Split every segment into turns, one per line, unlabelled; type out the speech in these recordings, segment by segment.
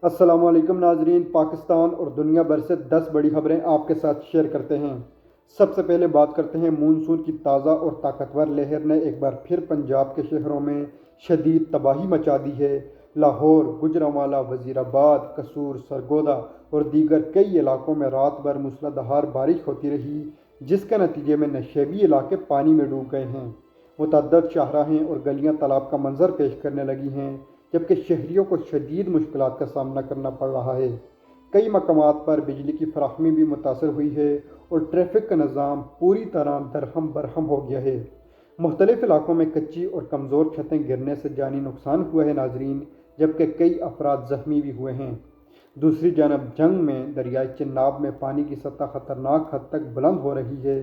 السلام علیکم ناظرین، پاکستان اور دنیا بھر سے 10 بڑی خبریں آپ کے ساتھ شیئر کرتے ہیں۔ سب سے پہلے بات کرتے ہیں مونسون کی تازہ اور طاقتور لہر نے ایک بار پھر پنجاب کے شہروں میں شدید تباہی مچا دی ہے۔ لاہور، گوجرانوالہ، وزیر آباد، قصور، سرگودا اور دیگر کئی علاقوں میں رات بھر موسلادھار بارش ہوتی رہی، جس کے نتیجے میں نشیبی علاقے پانی میں ڈوب گئے ہیں۔ متعدد شاہراہیں اور گلیاں تالاب کا منظر پیش کرنے لگی ہیں، جبکہ شہریوں کو شدید مشکلات کا سامنا کرنا پڑ رہا ہے۔ کئی مقامات پر بجلی کی فراہمی بھی متاثر ہوئی ہے اور ٹریفک کا نظام پوری طرح درہم برہم ہو گیا ہے۔ مختلف علاقوں میں کچی اور کمزور چھتیں گرنے سے جانی نقصان ہوا ہے ناظرین، جبکہ کئی افراد زخمی بھی ہوئے ہیں۔ دوسری جانب جنگ میں دریائے چناب میں پانی کی سطح خطرناک حد تک بلند ہو رہی ہے،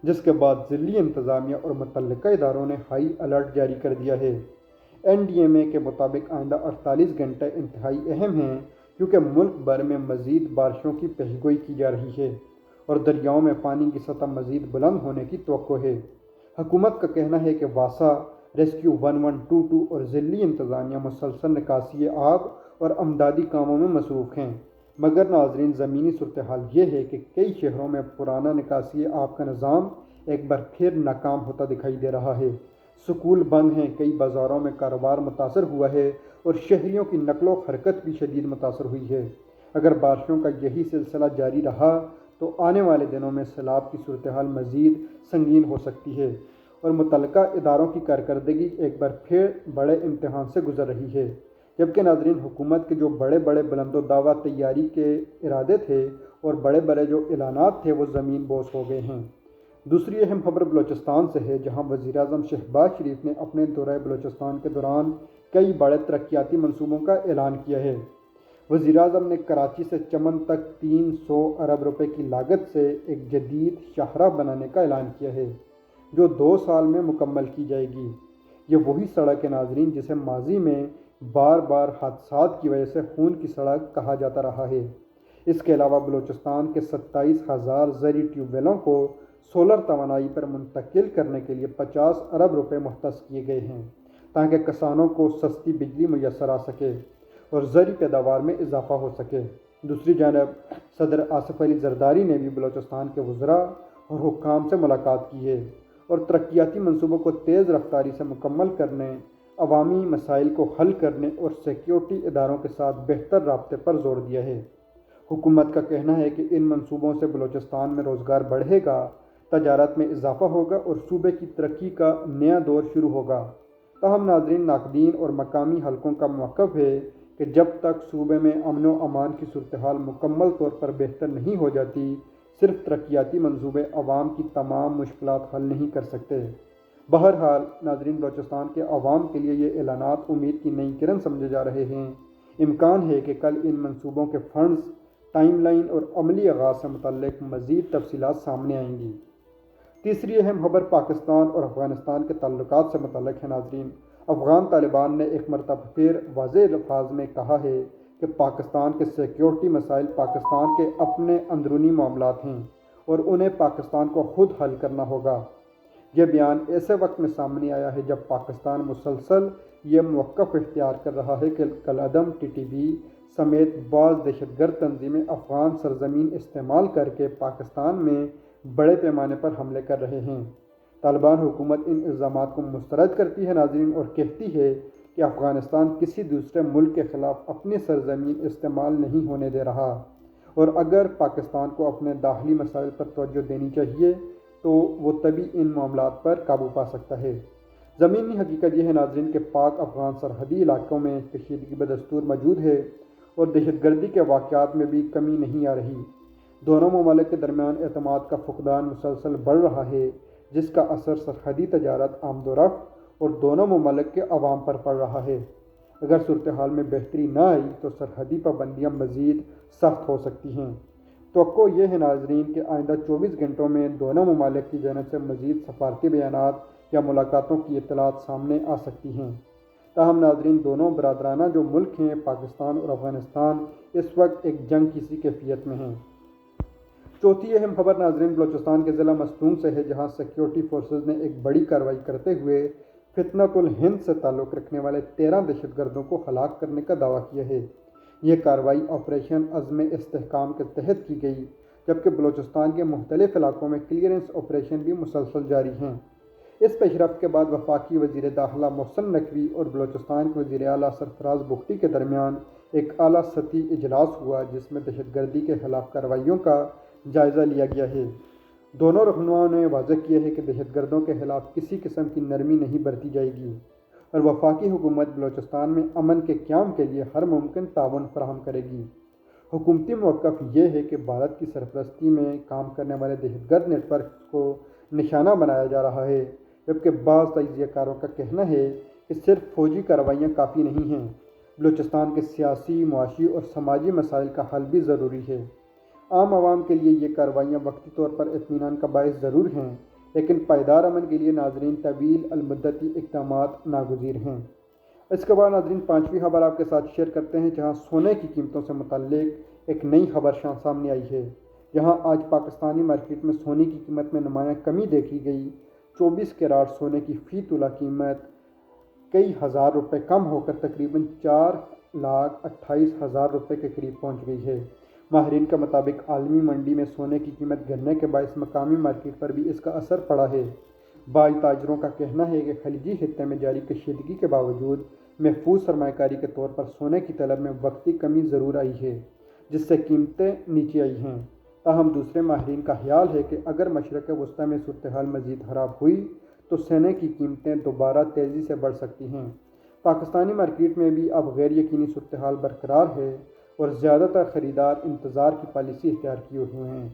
جس کے بعد ضلعی انتظامیہ اور متعلقہ اداروں نے ہائی الرٹ جاری کر دیا ہے۔ NDMA کے مطابق آئندہ 48 گھنٹے انتہائی اہم ہیں، کیونکہ ملک بھر میں مزید بارشوں کی پیشگوئی کی جا رہی ہے اور دریاؤں میں پانی کی سطح مزید بلند ہونے کی توقع ہے۔ حکومت کا کہنا ہے کہ واسا، ریسکیو 1122 اور ضلعی انتظامیہ مسلسل نکاسی آب اور امدادی کاموں میں مصروف ہیں، مگر ناظرین زمینی صورتحال یہ ہے کہ کئی شہروں میں پرانا نکاسی آب کا نظام ایک بار پھر ناکام ہوتا دکھائی دے رہا ہے۔ سکول بند ہیں، کئی بازاروں میں کاروبار متاثر ہوا ہے اور شہریوں کی نقل و حرکت بھی شدید متاثر ہوئی ہے۔ اگر بارشوں کا یہی سلسلہ جاری رہا تو آنے والے دنوں میں سیلاب کی صورتحال مزید سنگین ہو سکتی ہے اور متعلقہ اداروں کی کارکردگی ایک بار پھر بڑے امتحان سے گزر رہی ہے۔ جبکہ ناظرین حکومت کے جو بڑے بلند و دعویٰ تیاری کے ارادے تھے اور بڑے جو اعلانات تھے وہ زمین بوس ہو گئے ہیں۔ دوسری اہم خبر بلوچستان سے ہے، جہاں وزیر اعظم شہباز شریف نے اپنے دورہ بلوچستان کے دوران کئی بڑے ترقیاتی منصوبوں کا اعلان کیا ہے۔ وزیر اعظم نے کراچی سے چمن تک 300 ارب روپے کی لاگت سے ایک جدید شاہراہ بنانے کا اعلان کیا ہے، جو 2 سال میں مکمل کی جائے گی۔ یہ وہی سڑک ہے ناظرین جسے ماضی میں بار حادثات کی وجہ سے خون کی سڑک کہا جاتا رہا ہے۔ اس کے علاوہ بلوچستان کے 27,000 زرعی ٹیوب ویلوں کو سولر توانائی پر منتقل کرنے کے لیے 50 ارب روپے مختص کیے گئے ہیں، تاکہ کسانوں کو سستی بجلی میسر آ سکے اور زرعی پیداوار میں اضافہ ہو سکے۔ دوسری جانب صدر آصف علی زرداری نے بھی بلوچستان کے وزراء اور حکام سے ملاقات کی ہے اور ترقیاتی منصوبوں کو تیز رفتاری سے مکمل کرنے، عوامی مسائل کو حل کرنے اور سیکیورٹی اداروں کے ساتھ بہتر رابطے پر زور دیا ہے۔ حکومت کا کہنا ہے کہ ان منصوبوں سے بلوچستان میں روزگار بڑھے گا، تجارت میں اضافہ ہوگا اور صوبے کی ترقی کا نیا دور شروع ہوگا۔ تاہم ناظرین ناقدین اور مقامی حلقوں کا موقف ہے کہ جب تک صوبے میں امن و امان کی صورتحال مکمل طور پر بہتر نہیں ہو جاتی، صرف ترقیاتی منصوبے عوام کی تمام مشکلات حل نہیں کر سکتے۔ بہرحال ناظرین بلوچستان کے عوام کے لیے یہ اعلانات امید کی نئی کرن سمجھے جا رہے ہیں۔ امکان ہے کہ کل ان منصوبوں کے فنڈز، ٹائم لائن اور عملی آغاز سے متعلق مزید تفصیلات سامنے آئیں گی۔ تیسری اہم خبر پاکستان اور افغانستان کے تعلقات سے متعلق ہے ناظرین۔ افغان طالبان نے ایک مرتبہ پھر واضح الفاظ میں کہا ہے کہ پاکستان کے سیکیورٹی مسائل پاکستان کے اپنے اندرونی معاملات ہیں اور انہیں پاکستان کو خود حل کرنا ہوگا۔ یہ بیان ایسے وقت میں سامنے آیا ہے جب پاکستان مسلسل یہ موقف اختیار کر رہا ہے کہ کالعدم TTP سمیت بعض دہشت گرد تنظیمیں افغان سرزمین استعمال کر کے پاکستان میں بڑے پیمانے پر حملے کر رہے ہیں۔ طالبان حکومت ان الزامات کو مسترد کرتی ہے ناظرین اور کہتی ہے کہ افغانستان کسی دوسرے ملک کے خلاف اپنی سرزمین استعمال نہیں ہونے دے رہا اور اگر پاکستان کو اپنے داخلی مسائل پر توجہ دینی چاہیے تو وہ تبھی ان معاملات پر قابو پا سکتا ہے۔ زمینی حقیقت یہ ہے ناظرین کہ پاک افغان سرحدی علاقوں میں کشیدگی بدستور موجود ہے اور دہشت گردی کے واقعات میں بھی کمی نہیں آ رہی۔ دونوں ممالک کے درمیان اعتماد کا فقدان مسلسل بڑھ رہا ہے، جس کا اثر سرحدی تجارت، آمد و رفت اور دونوں ممالک کے عوام پر پڑ رہا ہے۔ اگر صورتحال میں بہتری نہ آئی تو سرحدی پابندیاں مزید سخت ہو سکتی ہیں۔ توقع یہ ہے ناظرین کہ آئندہ 24 گھنٹوں میں دونوں ممالک کی جانب سے مزید سفارتی بیانات یا ملاقاتوں کی اطلاعات سامنے آ سکتی ہیں۔ تاہم ناظرین دونوں برادرانہ جو ملک ہیں پاکستان اور افغانستان اس وقت ایک جنگ کی سی کیفیت میں ہیں۔ چوتھی اہم خبر ناظرین بلوچستان کے ضلع مستونگ سے ہے، جہاں سیکیورٹی فورسز نے ایک بڑی کارروائی کرتے ہوئے فتنۃ الہند سے تعلق رکھنے والے 13 دہشت گردوں کو ہلاک کرنے کا دعویٰ کیا ہے۔ یہ کارروائی آپریشن عزم استحکام کے تحت کی گئی، جبکہ بلوچستان کے مختلف علاقوں میں کلیئرنس آپریشن بھی مسلسل جاری ہیں۔ اس پیش رفت کے بعد وفاقی وزیر داخلہ محسن نقوی اور بلوچستان کے وزیر اعلیٰ سرفراز بگٹی کے درمیان ایک اعلیٰ سطحی اجلاس ہوا، جس میں دہشت گردی کے خلاف کارروائیوں کا جائزہ لیا گیا ہے۔ دونوں رہنماؤں نے واضح کیا ہے کہ دہشت گردوں کے خلاف کسی قسم کی نرمی نہیں برتی جائے گی اور وفاقی حکومت بلوچستان میں امن کے قیام کے لیے ہر ممکن تعاون فراہم کرے گی۔ حکومتی موقف یہ ہے کہ بھارت کی سرپرستی میں کام کرنے والے دہشت گرد نیٹ ورک کو نشانہ بنایا جا رہا ہے، جبکہ بعض تجزیہ کاروں کا کہنا ہے کہ صرف فوجی کارروائیاں کافی نہیں ہیں، بلوچستان کے سیاسی، معاشی اور سماجی مسائل کا حل بھی ضروری ہے۔ عام عوام کے لیے یہ کارروائیاں وقتی طور پر اطمینان کا باعث ضرور ہیں، لیکن پائیدار امن کے لیے ناظرین طویل المدتی اقدامات ناگزیر ہیں۔ اس کے بعد ناظرین پانچویں خبر آپ کے ساتھ شیئر کرتے ہیں، جہاں سونے کی قیمتوں سے متعلق ایک نئی خبر سامنے آئی ہے۔ یہاں آج پاکستانی مارکیٹ میں سونے کی قیمت میں نمایاں کمی دیکھی گئی۔ 24 کیرٹ سونے کی فی تولہ قیمت کئی ہزار روپے کم ہو کر تقریباً 4,28,000 روپے کے قریب پہنچ گئی ہے۔ ماہرین کے مطابق عالمی منڈی میں سونے کی قیمت گرنے کے باعث مقامی مارکیٹ پر بھی اس کا اثر پڑا ہے۔ بعض تاجروں کا کہنا ہے کہ خلیجی خطے میں جاری کشیدگی کے باوجود محفوظ سرمایہ کاری کے طور پر سونے کی طلب میں وقتی کمی ضرور آئی ہے، جس سے قیمتیں نیچے آئی ہیں۔ تاہم دوسرے ماہرین کا خیال ہے کہ اگر مشرق وسطیٰ میں صورتحال مزید خراب ہوئی تو سونے کی قیمتیں دوبارہ تیزی سے بڑھ سکتی ہیں۔ پاکستانی مارکیٹ میں بھی اب غیر یقینی صورتحال برقرار ہے اور زیادہ تر خریدار انتظار کی پالیسی اختیار کیے ہوئے ہیں۔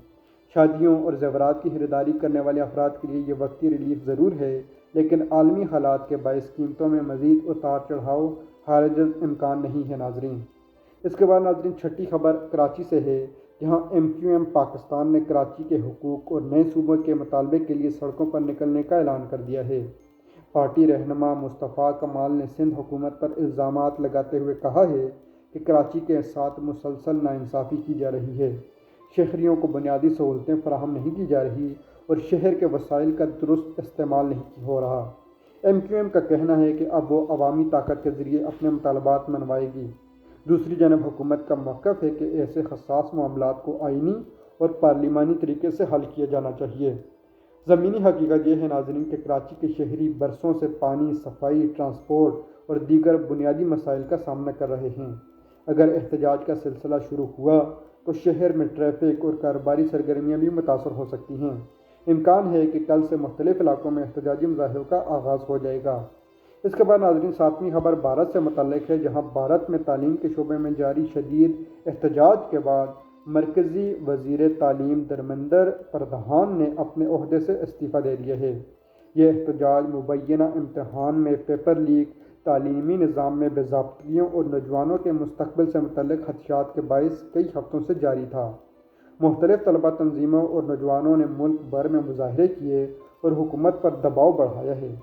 شادیوں اور زیورات کی خریداری کرنے والے افراد کے لیے یہ وقتی ریلیف ضرور ہے، لیکن عالمی حالات کے باعث قیمتوں میں مزید اتار چڑھاؤ خارج امکان نہیں ہے ناظرین۔ اس کے بعد ناظرین چھٹی خبر کراچی سے ہے، جہاں MQM پاکستان نے کراچی کے حقوق اور نئے صوبوں کے مطالبے کے لیے سڑکوں پر نکلنے کا اعلان کر دیا ہے۔ پارٹی رہنما مصطفیٰ کمال نے سندھ حکومت پر الزامات لگاتے ہوئے کہا ہے کہ کراچی کے ساتھ مسلسل ناانصافی کی جا رہی ہے، شہریوں کو بنیادی سہولتیں فراہم نہیں کی جا رہی اور شہر کے وسائل کا درست استعمال نہیں ہو رہا۔ MQM کا کہنا ہے کہ اب وہ عوامی طاقت کے ذریعے اپنے مطالبات منوائے گی۔ دوسری جانب حکومت کا موقف ہے کہ ایسے حساس معاملات کو آئینی اور پارلیمانی طریقے سے حل کیا جانا چاہیے۔ زمینی حقیقت یہ ہے ناظرین کہ کراچی کے شہری برسوں سے پانی، صفائی، ٹرانسپورٹ اور دیگر بنیادی مسائل کا سامنا کر رہے ہیں۔ اگر احتجاج کا سلسلہ شروع ہوا تو شہر میں ٹریفک اور کاروباری سرگرمیاں بھی متاثر ہو سکتی ہیں۔ امکان ہے کہ کل سے مختلف علاقوں میں احتجاجی مظاہروں کا آغاز ہو جائے گا۔ اس کے بعد ناظرین ساتویں خبر بھارت سے متعلق ہے، جہاں بھارت میں تعلیم کے شعبے میں جاری شدید احتجاج کے بعد مرکزی وزیر تعلیم دھرمیندر پردھان نے اپنے عہدے سے استعفیٰ دے دیا ہے۔ یہ احتجاج مبینہ امتحان میں پیپر لیک، تعلیمی نظام میں بے ضابطگیوں اور نوجوانوں کے مستقبل سے متعلق خدشات کے باعث کئی ہفتوں سے جاری تھا۔ مختلف طلبہ تنظیموں اور نوجوانوں نے ملک بھر میں مظاہرے کیے اور حکومت پر دباؤ بڑھایا ہے۔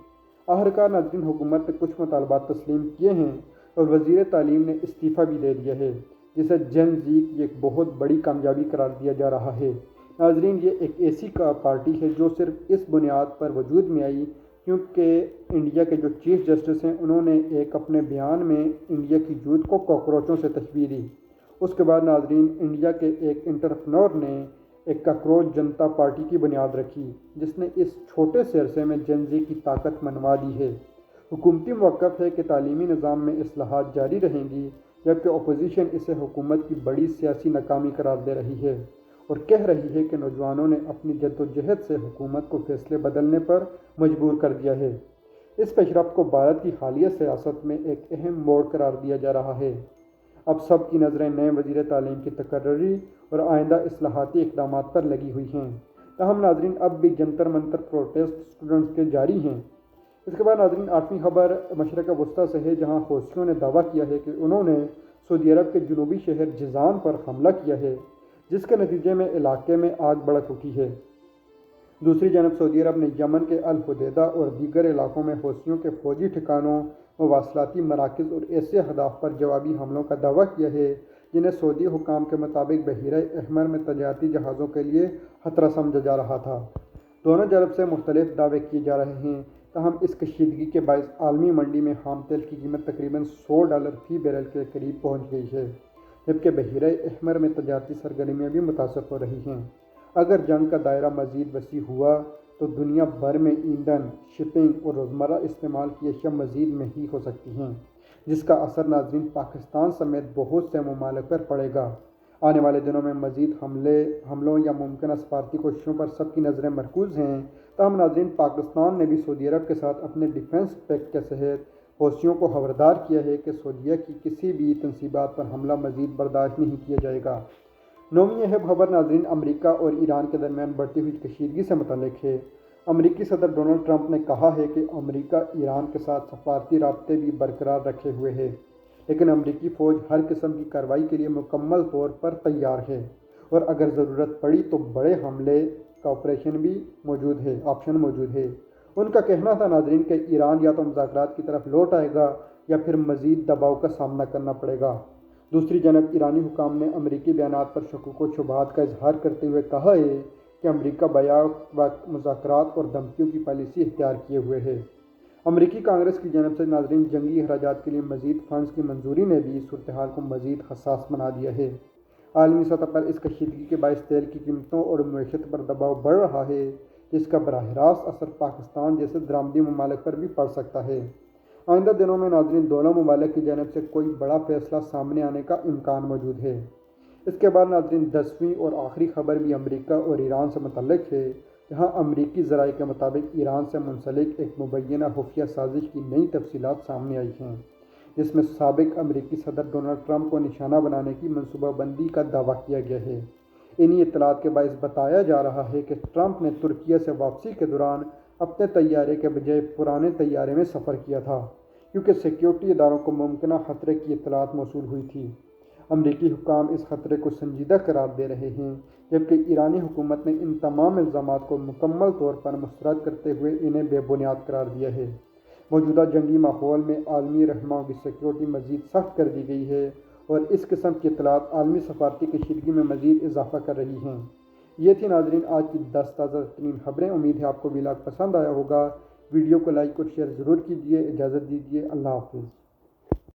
آخرکار ناظرین حکومت نے کچھ مطالبات تسلیم کیے ہیں اور وزیر تعلیم نے استعفیٰ بھی دے دیا ہے، جسے جن زی کی ایک بہت بڑی کامیابی قرار دیا جا رہا ہے۔ ناظرین یہ ایک ایسی پارٹی ہے جو صرف اس بنیاد پر وجود میں آئی کیونکہ انڈیا کے جو چیف جسٹس ہیں انہوں نے ایک اپنے بیان میں انڈیا کی جوت کو کاکروچوں سے تشبیہ دی۔ اس کے بعد ناظرین انڈیا کے ایک انٹرپرینور نے ایک کاکروچ جنتا پارٹی کی بنیاد رکھی، جس نے اس چھوٹے سے عرصے میں جن زی کی طاقت منوا دی ہے۔ حکومتی موقف ہے کہ تعلیمی نظام میں اصلاحات جاری رہیں گی، جبکہ اپوزیشن اسے حکومت کی بڑی سیاسی ناکامی قرار دے رہی ہے اور کہہ رہی ہے کہ نوجوانوں نے اپنی جدوجہد سے حکومت کو فیصلے بدلنے پر مجبور کر دیا ہے۔ اس پیش رفت کو بھارت کی حالیہ سیاست میں ایک اہم موڑ قرار دیا جا رہا ہے۔ اب سب کی نظریں نئے وزیر تعلیم کی تقرری اور آئندہ اصلاحاتی اقدامات پر لگی ہوئی ہیں۔ تاہم ناظرین اب بھی جنتر منتر پروٹیسٹ اسٹوڈنٹس کے جاری ہیں۔ اس کے بعد ناظرین آٹھویں خبر مشرق وسطیٰ سے ہے، جہاں حوثیوں نے دعویٰ کیا ہے کہ انہوں نے سعودی عرب کے جنوبی شہر جیزان پر حملہ کیا ہے، جس کے نتیجے میں علاقے میں آگ بھڑک اٹھی ہے۔ دوسری جانب سعودی عرب نے یمن کے الحدیدہ اور دیگر علاقوں میں حوثیوں کے فوجی ٹھکانوں، مواصلاتی مراکز اور ایسے اہداف پر جوابی حملوں کا دعویٰ کیا ہے جنہیں سعودی حکام کے مطابق بحیرہ احمر میں تجارتی جہازوں کے لیے خطرہ سمجھا جا رہا تھا۔ دونوں جانب سے مختلف دعوے کیے جا رہے ہیں، تاہم اس کشیدگی کے باعث عالمی منڈی میں خام تیل کی قیمت تقریباً $100 فی بیرل کے قریب پہنچ گئی ہے۔ جبکہ بحیرہ احمر میں تجارتی سرگرمیاں بھی متاثر ہو رہی ہیں۔ اگر جنگ کا دائرہ مزید وسیع ہوا تو دنیا بھر میں ایندھن، شپنگ اور روزمرہ استعمال کی اشیاء مزید مہنگی ہو سکتی ہیں، جس کا اثر ناظرین پاکستان سمیت بہت سے ممالک پر پڑے گا۔ آنے والے دنوں میں مزید حملوں یا ممکنہ سفارتی کوششوں پر سب کی نظریں مرکوز ہیں۔ تاہم ناظرین، پاکستان نے بھی سعودی عرب کے ساتھ اپنے ڈیفنس پیکٹ کے تحت حوثیوں کو خبردار کیا ہے کہ سعودیہ کی کسی بھی تنصیبات پر حملہ مزید برداشت نہیں کیا جائے گا۔ نویں اہم خبر ناظرین امریکہ اور ایران کے درمیان بڑھتی ہوئی کشیدگی سے متعلق ہے۔ امریکی صدر ڈونلڈ ٹرمپ نے کہا ہے کہ امریکہ ایران کے ساتھ سفارتی رابطے بھی برقرار رکھے ہوئے ہے، لیکن امریکی فوج ہر قسم کی کارروائی کے لیے مکمل طور پر تیار ہے اور اگر ضرورت پڑی تو بڑے حملے کا آپشن موجود ہے۔ ان کا کہنا تھا ناظرین کہ ایران یا تو مذاکرات کی طرف لوٹ آئے گا یا پھر مزید دباؤ کا سامنا کرنا پڑے گا۔ دوسری جانب ایرانی حکام نے امریکی بیانات پر شکوک و شبہات کا اظہار کرتے ہوئے کہا ہے کہ امریکہ بیک وقت مذاکرات اور دھمکیوں کی پالیسی اختیار کیے ہوئے ہے۔ امریکی کانگریس کی جانب سے ناظرین جنگی اخراجات کے لیے مزید فنڈز کی منظوری نے بھی صورتحال کو مزید حساس بنا دیا ہے۔ عالمی سطح پر اس کشیدگی کے باعث تیل کی قیمتوں اور معیشت پر دباؤ بڑھ رہا ہے، جس کا براہ راست اثر پاکستان جیسے درآمدی ممالک پر بھی پڑ سکتا ہے۔ آئندہ دنوں میں ناظرین دونوں ممالک کی جانب سے کوئی بڑا فیصلہ سامنے آنے کا امکان موجود ہے۔ اس کے بعد ناظرین 10ویں اور آخری خبر بھی امریکہ اور ایران سے متعلق ہے، جہاں امریکی ذرائع کے مطابق ایران سے منسلک ایک مبینہ خفیہ سازش کی نئی تفصیلات سامنے آئی ہیں، جس میں سابق امریکی صدر ڈونلڈ ٹرمپ کو نشانہ بنانے کی منصوبہ بندی کا دعویٰ کیا گیا ہے۔ انہی اطلاعات کے باعث بتایا جا رہا ہے کہ ٹرمپ نے ترکیہ سے واپسی کے دوران اپنے طیارے کے بجائے پرانے طیارے میں سفر کیا تھا، کیونکہ سیکیورٹی اداروں کو ممکنہ خطرے کی اطلاعات موصول ہوئی تھی۔ امریکی حکام اس خطرے کو سنجیدہ قرار دے رہے ہیں، جبکہ ایرانی حکومت نے ان تمام الزامات کو مکمل طور پر مسترد کرتے ہوئے انہیں بے بنیاد قرار دیا ہے۔ موجودہ جنگی ماحول میں عالمی رہنماؤں کی سیکیورٹی مزید سخت کر دی گئی ہے اور اس قسم کی اطلاعات عالمی سفارتی کشیدگی میں مزید اضافہ کر رہی ہیں۔ یہ تھی ناظرین آج کی 10 تازہ ترین خبریں۔ امید ہے آپ کو ویلاگ پسند آیا ہوگا۔ ویڈیو کو لائک اور شیئر ضرور کیجیے۔ اجازت دیجیے، اللہ حافظ۔